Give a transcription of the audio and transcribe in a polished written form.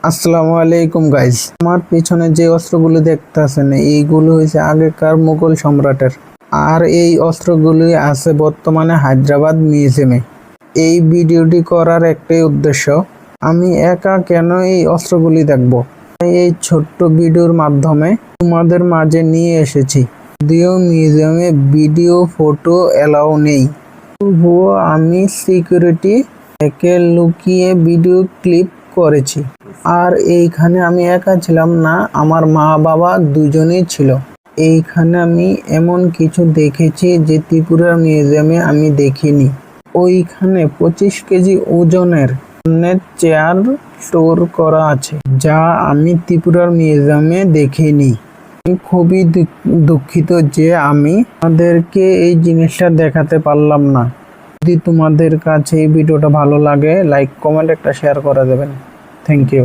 আসসালামু আলাইকুম গাইজ, আমার পিছনে যে অস্ত্রগুলো দেখতেছেন এইগুলো হয়েছে আগেকার মুঘল সম্রাটের। আর এই অস্ত্রগুলি আছে বর্তমানে হায়দ্রাবাদ মিউজিয়ামে। এই ভিডিওটি করার একটাই উদ্দেশ্য, আমি একা কেন এই অস্ত্রগুলি দেখব, এই ছোট্ট ভিডিওর মাধ্যমে তোমাদের মাঝে নিয়ে এসেছি। যদিও মিউজিয়ামে ভিডিও ফটো এলাও নেই, তবুও আমি সিকিউরিটি থেকে লুকিয়ে ভিডিও ক্লিপ করেছি। আর এইখানে আমি একা ছিলাম না, আমার মা বাবা দুজনেই ছিল। এইখানে আমি এমন কিছু দেখেছি যে ত্রিপুরার মিউজিয়ামে আমি দেখিনি। ওইখানে 25 কেজি ওজনের চেয়ার স্টোর করা আছে, যা আমি ত্রিপুরার মিউজিয়ামে দেখিনি। আমি খুবই দুঃখিত যে আমি আপনাদেরকে এই জিনিসটা দেখাতে পারলাম না। যদি তোমাদের কাছে এই ভিডিওটা ভালো লাগে, লাইক কমেন্ট একটা শেয়ার করে দেবেন। Thank you.